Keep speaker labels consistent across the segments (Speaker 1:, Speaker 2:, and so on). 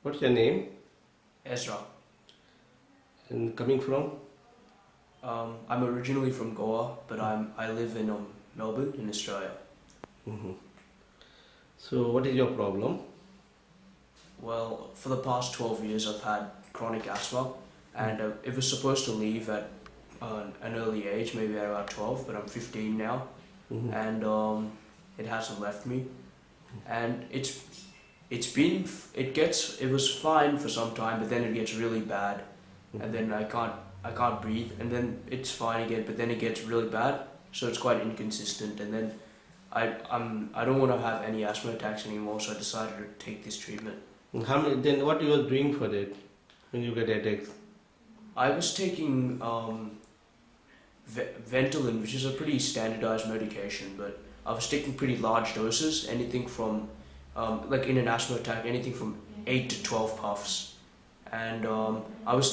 Speaker 1: What's your name
Speaker 2: Ezra.
Speaker 1: and coming from?
Speaker 2: I'm originally from Goa, but I live in Melbourne in Australia.
Speaker 1: Mhm. So what is your problem?
Speaker 2: Well, for the past 12 years I've had chronic asthma, and it was supposed to leave at an early age, maybe at about 12, but I'm 15 now,
Speaker 1: Mhm.
Speaker 2: and it hasn't left me. And it was fine for some time, but then it gets really bad, and then I can't breathe, and then it's fine again, but then it gets really bad, so it's quite inconsistent, and then I don't want to have any asthma attacks anymore, so I decided to take this treatment.
Speaker 1: And how many, then what you were doing for that when you get headaches?
Speaker 2: I was taking Ventolin, which is a pretty standardized medication, but I was taking pretty large doses, anything from, like in an asthma attack, anything from 8 to 12 puffs. And I was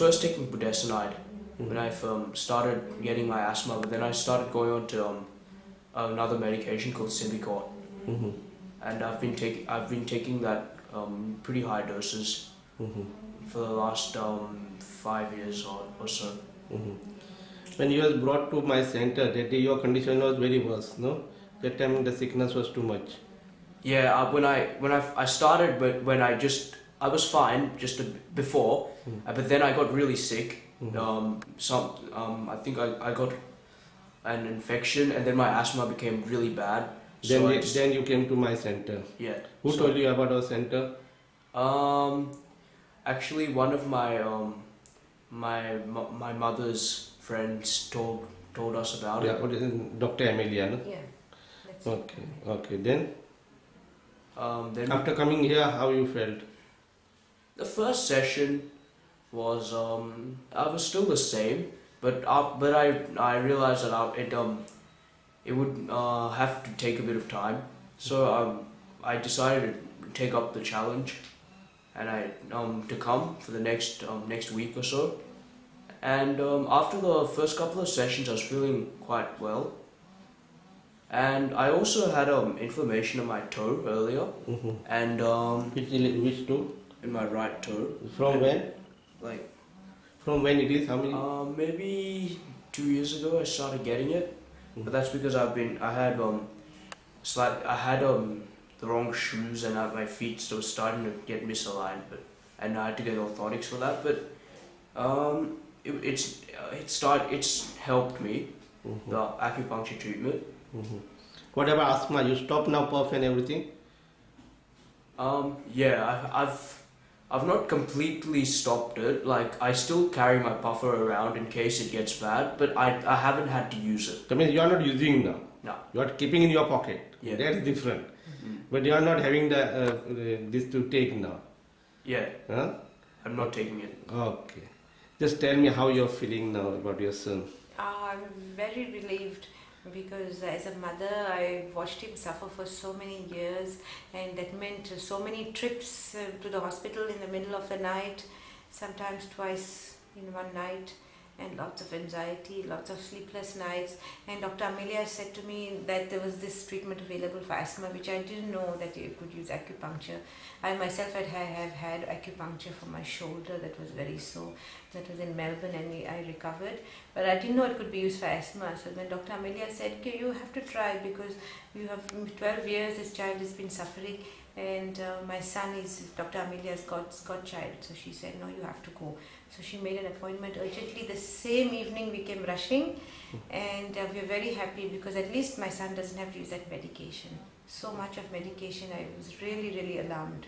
Speaker 2: first taking budesonide when I started getting my asthma, but then I started going on to another medication called Symbicort,
Speaker 1: Mm-hmm.
Speaker 2: and I've been taking that pretty high doses
Speaker 1: Mm-hmm.
Speaker 2: for the last 5 years or so.
Speaker 1: Mm-hmm. When you was brought to my center, that day your condition was very worse, no? That time the sickness was too much.
Speaker 2: Yeah, I started, but I was fine just before, but then I got really sick. I think I got an infection, and then my asthma became really bad. So
Speaker 1: Then you came to my center.
Speaker 2: Yeah.
Speaker 1: Who told you about our center?
Speaker 2: Actually, one of my mother's friends told us about
Speaker 1: Yeah,
Speaker 2: it.
Speaker 1: what is it? Dr. Amelia, no?
Speaker 3: Yeah. That's
Speaker 1: Okay, okay. Then
Speaker 2: Then
Speaker 1: after coming here, how you felt?
Speaker 2: the first session was I was still the same, but I realized that it would have to take a bit of time, so I decided to take up the challenge, and to come for the next week or so. And after the first couple of sessions, I was feeling quite well. And I also had inflammation in my toe earlier, and
Speaker 1: Which two?
Speaker 2: in my right toe.
Speaker 1: From when?
Speaker 2: Like
Speaker 1: From when it is? How many?
Speaker 2: maybe 2 years ago, I started getting it, but that's because I had the wrong shoes, and my feet still starting to get misaligned, and I had to get orthotics for that. But it's helped me, the acupuncture treatment.
Speaker 1: What about asthma? You stop now, puff and everything?
Speaker 2: Yeah, I've not completely stopped it. Like, I still carry my puffer around in case it gets bad, but I haven't had to use it.
Speaker 1: That means you are not using now.
Speaker 2: No.
Speaker 1: You are keeping in your pocket.
Speaker 2: Yeah.
Speaker 1: That's different. But you are not having this to take now.
Speaker 2: Yeah,
Speaker 1: Huh?
Speaker 2: I'm not taking it.
Speaker 1: Okay. Just tell me how you are feeling now about your son.
Speaker 3: I'm very relieved because as a mother I watched him suffer for so many years, and that meant so many trips to the hospital in the middle of the night, sometimes twice in one night, and lots of anxiety, lots of sleepless nights. And Dr. Amelia said to me that there was this treatment available for asthma, which I didn't know that you could use acupuncture. I myself have had acupuncture for my shoulder that was very sore. That was in Melbourne, and I recovered. But I didn't know it could be used for asthma. So when Dr. Amelia said, okay, you have to try, because you have 12 years, this child has been suffering, and my son is Dr. Amelia's godchild. So she said, no, you have to go. So she made an appointment urgently. The same evening we came rushing, and we are very happy because at least my son doesn't have to use that medication. So much of medication, I was really, really alarmed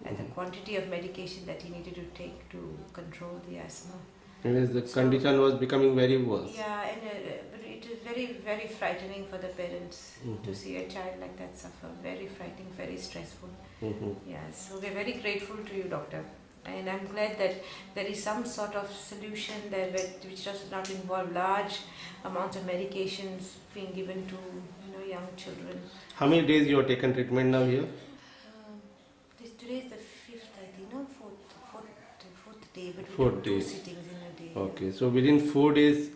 Speaker 3: at the quantity of medication that he needed to take to control the asthma.
Speaker 1: Because the condition was becoming very worse.
Speaker 3: Yeah, and but it is very, very frightening for the parents to see a child like that suffer. Very frightening, very stressful. Yeah, so we're very grateful to you, doctor. And I'm glad that there is some sort of solution there which does not involve large amounts of medications being given to young children.
Speaker 1: How many days you have taken treatment now here?
Speaker 3: Today is the 5th, I think, no, fourth day, but we
Speaker 1: Fourth
Speaker 3: do 2
Speaker 1: day.
Speaker 3: sittings in a day.
Speaker 1: Okay, so within 4 days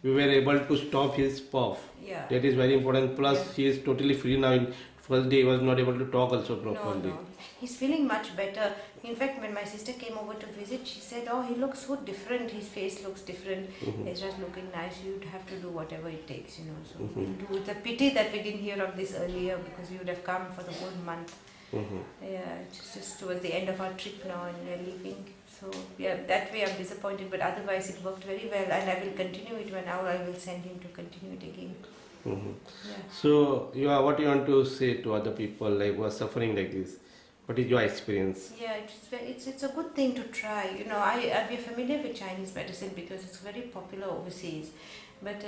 Speaker 1: we were able to stop his puff.
Speaker 3: Yeah.
Speaker 1: That is very important. Plus
Speaker 3: Yeah.
Speaker 1: he is totally free now. In First day he was not able to talk also
Speaker 3: No,
Speaker 1: properly.
Speaker 3: no. He's feeling much better. In fact, when my sister came over to visit, she said, "Oh, he looks so different. His face looks different. He's just looking nice. You'd have to do whatever it takes, you know." So we'll do. It's a pity that we didn't hear of this earlier because you would have come for the whole month. Yeah, it's just towards the end of our trip now and we're leaving. So yeah, that way I'm disappointed, but otherwise it worked very well and I will continue it when I will send him to continue it again. Yeah.
Speaker 1: So what you want to say to other people like who are suffering like this? What is your experience?
Speaker 3: Yeah, it's a good thing to try. You know, we're familiar with Chinese medicine because it's very popular overseas. But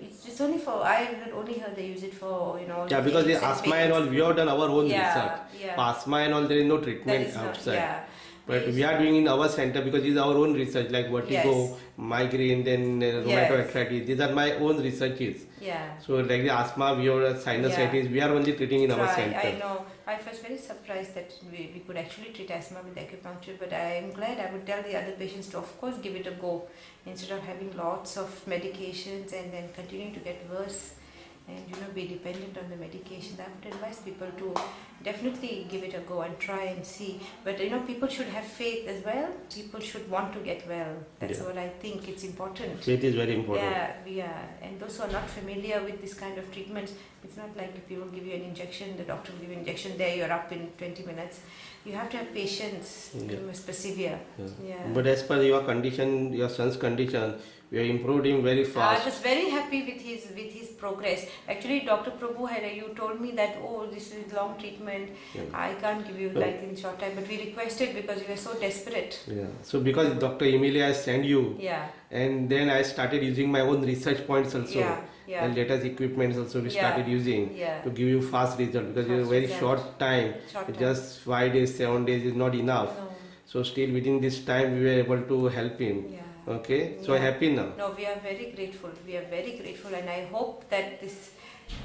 Speaker 3: it's only for, I had only heard they use it for, you know.
Speaker 1: Yeah, because the
Speaker 3: aches and
Speaker 1: asthma and all,
Speaker 3: pains.
Speaker 1: we have done our own
Speaker 3: Yeah,
Speaker 1: research.
Speaker 3: yeah.
Speaker 1: For asthma and all, there is no
Speaker 3: That
Speaker 1: treatment
Speaker 3: is not,
Speaker 1: outside.
Speaker 3: yeah.
Speaker 1: But we are doing in our center because it's our own research, like vertigo,
Speaker 3: Yes.
Speaker 1: migraine, then rheumatoid
Speaker 3: Yes.
Speaker 1: arthritis. These are my own researches.
Speaker 3: Yeah.
Speaker 1: So like the asthma, we have sinusitis, we are only treating in our
Speaker 3: Try.
Speaker 1: center.
Speaker 3: I know. I was very surprised that we could actually treat asthma with acupuncture, but I am glad. I would tell the other patients to, of course, give it a go instead of having lots of medications and then continuing to get worse and, you know, be dependent on the medication. I would advise people to definitely give it a go and try and see. But, you know, people should have faith as well. People should want to get well. That's
Speaker 1: Yeah.
Speaker 3: what I think. It's important.
Speaker 1: Faith is very important.
Speaker 3: Yeah. And those who are not familiar with this kind of treatments, it's not like people give you an injection, the doctor will give you an injection, there you're up in 20 minutes. You have to have patience.
Speaker 1: Yeah.
Speaker 3: You must persevere. Yeah.
Speaker 1: But as per your condition, your son's condition, we are improving very
Speaker 3: I
Speaker 1: fast.
Speaker 3: was very happy with his progress. Actually, Dr. Prabhu you told me that, oh, this is long treatment.
Speaker 1: Yeah.
Speaker 3: I can't give you like in short time, but we requested because we were so desperate.
Speaker 1: Yeah. So because Dr. Emilia sent you,
Speaker 3: Yeah.
Speaker 1: and then I started using my own research points also.
Speaker 3: Yeah.
Speaker 1: And latest equipments also we
Speaker 3: Yeah.
Speaker 1: started using
Speaker 3: Yeah.
Speaker 1: to give you fast result because in a
Speaker 3: Fast
Speaker 1: very
Speaker 3: result.
Speaker 1: short time,
Speaker 3: Short time.
Speaker 1: just 5 days, 7 days is not enough.
Speaker 3: No.
Speaker 1: So still within this time we were able to help him.
Speaker 3: Yeah.
Speaker 1: Okay, so
Speaker 3: Yeah.
Speaker 1: happy now.
Speaker 3: No, we are very grateful. We are very grateful, and I hope that this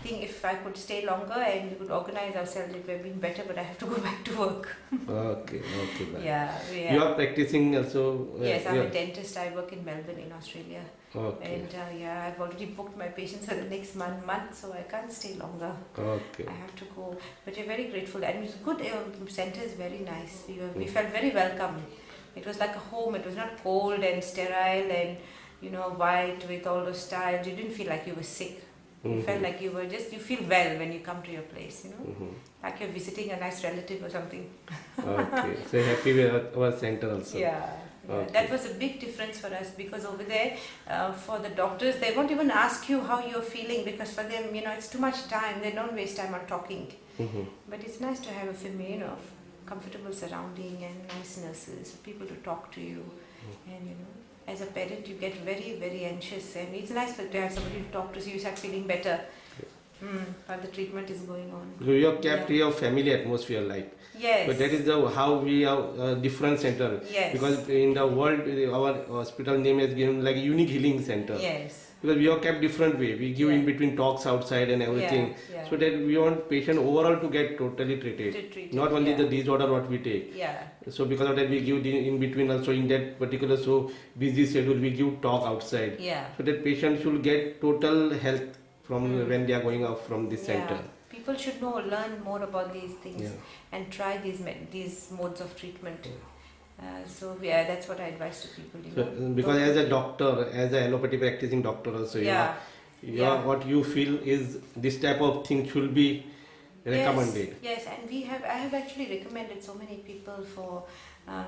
Speaker 3: thing, if I could stay longer and we could organize ourselves, it would have been better. But I have to go back to work.
Speaker 1: Okay, bye.
Speaker 3: Yeah,
Speaker 1: You are practicing also.
Speaker 3: Yes, I'm
Speaker 1: you
Speaker 3: a
Speaker 1: are-
Speaker 3: dentist. I work in Melbourne, in Australia,
Speaker 1: Okay.
Speaker 3: and I've already booked my patients for the next month, so I can't stay longer.
Speaker 1: Okay.
Speaker 3: I have to go. But we're very grateful, and it's good. Center is very nice. We felt very welcome. It was like a home. It was not cold and sterile and, you know, white with all those tiles. You didn't feel like you were sick. You felt like you feel well when you come to your place, you know, like you're visiting a nice relative or something.
Speaker 1: Okay. So happy with our center also.
Speaker 3: Yeah.
Speaker 1: Okay.
Speaker 3: That was a big difference for us because over there, for the doctors, they won't even ask you how you're feeling because for them, you know, it's too much time. They don't waste time on talking. But it's nice to have a family, you know, comfortable surrounding and nice nurses, people to talk to you, and you know, as a parent you get very, very anxious, and it's nice to have somebody to talk to, so you start feeling better while the treatment is going on.
Speaker 1: You have kept your family atmosphere like.
Speaker 3: Yes.
Speaker 1: But that is how we have a different center.
Speaker 3: Yes.
Speaker 1: Because in the world, our hospital name is given like a unique healing center.
Speaker 3: Yes.
Speaker 1: Because we have kept different way. We give in between talks outside and everything.
Speaker 3: Yeah.
Speaker 1: So that we want patient overall to get totally treated. Not only the disorder what we take.
Speaker 3: Yeah.
Speaker 1: So because of that we give in between also in that particular so busy schedule we give talk outside.
Speaker 3: Yeah.
Speaker 1: So that patient should get total health from when they are going out from this center.
Speaker 3: People should learn more about these things and try these modes of treatment. That's what I advise to people. You know.
Speaker 1: Because as a doctor, as a allopathy practicing doctor also, what you feel is this type of thing should be recommended.
Speaker 3: Yes, and I have actually recommended so many people for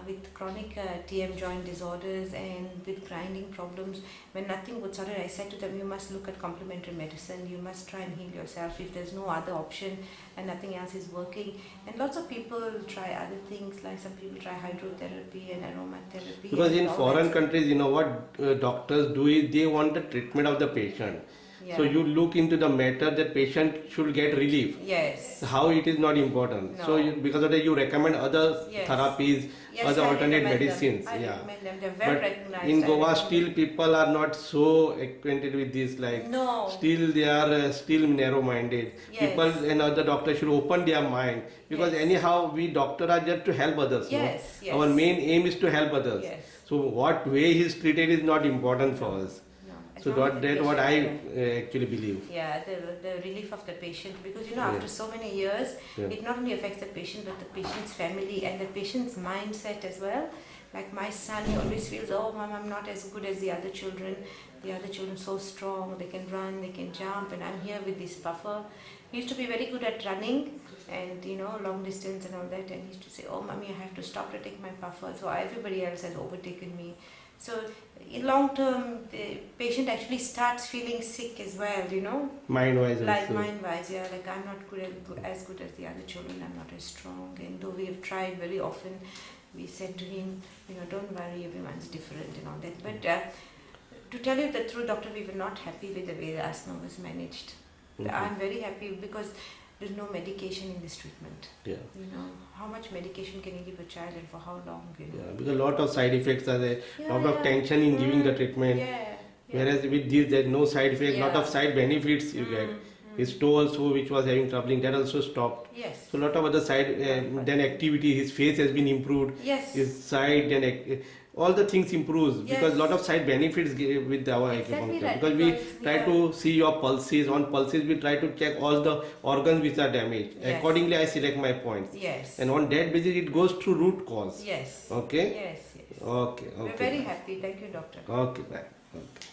Speaker 3: with chronic TM joint disorders and with grinding problems. When nothing would sort it, I said to them, you must look at complementary medicine. You must try and heal yourself if there's no other option and nothing else is working. And lots of people try other things, like some people try hydrotherapy and aromatherapy.
Speaker 1: Because in foreign countries, you know what doctors do is they want the treatment of the patient.
Speaker 3: Yeah.
Speaker 1: So you look into the matter that patient should get relief.
Speaker 3: Yes.
Speaker 1: How it is not important.
Speaker 3: No.
Speaker 1: So because of that you recommend other therapies, other alternate medicines.
Speaker 3: I recommend them. They're well
Speaker 1: But
Speaker 3: recognized.
Speaker 1: in Goa
Speaker 3: I
Speaker 1: still people are not so acquainted with this. Like still they are still narrow-minded.
Speaker 3: Yes.
Speaker 1: People and other doctors should open their mind because anyhow we doctor are just to help others.
Speaker 3: Yes,
Speaker 1: no?
Speaker 3: yes.
Speaker 1: Our main aim is to help others.
Speaker 3: Yes.
Speaker 1: So what way he is treated is not important for us.
Speaker 3: As
Speaker 1: So
Speaker 3: long as the
Speaker 1: that what I
Speaker 3: patient-
Speaker 1: actually believe.
Speaker 3: Yeah, the relief of the patient, because
Speaker 1: Yeah.
Speaker 3: after so many years,
Speaker 1: Yeah.
Speaker 3: it not only affects the patient but the patient's family and the patient's mindset as well. Like my son, he always feels, oh mom, I'm not as good as the other children. The other children so strong, they can run, they can jump, and I'm here with this puffer. He used to be very good at running and long distance and all that, and he used to say, oh mommy, I have to stop to take my puffer. So everybody else has overtaken me. So in long term, the patient actually starts feeling sick as well,
Speaker 1: Mind-wise
Speaker 3: like
Speaker 1: also.
Speaker 3: mind-wise, yeah, like I'm not as good as the other children, I'm not as strong. And though we have tried very often, we said to him, don't worry, everyone's different and all that. But to tell you the truth, doctor, we were not happy with the way the asthma was managed. I'm very happy because there's no medication in this treatment.
Speaker 1: Yeah.
Speaker 3: How much medication can you give a child and for how long?
Speaker 1: Yeah, because a lot of side effects are there,
Speaker 3: Yeah,
Speaker 1: lot of tension in giving the treatment.
Speaker 3: Yeah.
Speaker 1: Whereas with this, there's no side effect, lot of side benefits you get. His toe also, which was having troubling, that also stopped.
Speaker 3: Yes.
Speaker 1: So lot of other side, then activity, his face has been improved.
Speaker 3: Yes.
Speaker 1: His side, then all the things improves because lot of side benefits with our
Speaker 3: Exactly
Speaker 1: acupuncture.
Speaker 3: right,
Speaker 1: Because we
Speaker 3: because,
Speaker 1: try to see your pulses. On pulses, we try to check all the organs which are damaged.
Speaker 3: Yes.
Speaker 1: Accordingly, I select my points.
Speaker 3: Yes.
Speaker 1: And on that basis, it goes through root cause.
Speaker 3: Yes.
Speaker 1: Okay.
Speaker 3: Yes.
Speaker 1: Okay.
Speaker 3: We're very happy. Thank you, doctor.
Speaker 1: Okay. Bye. Okay.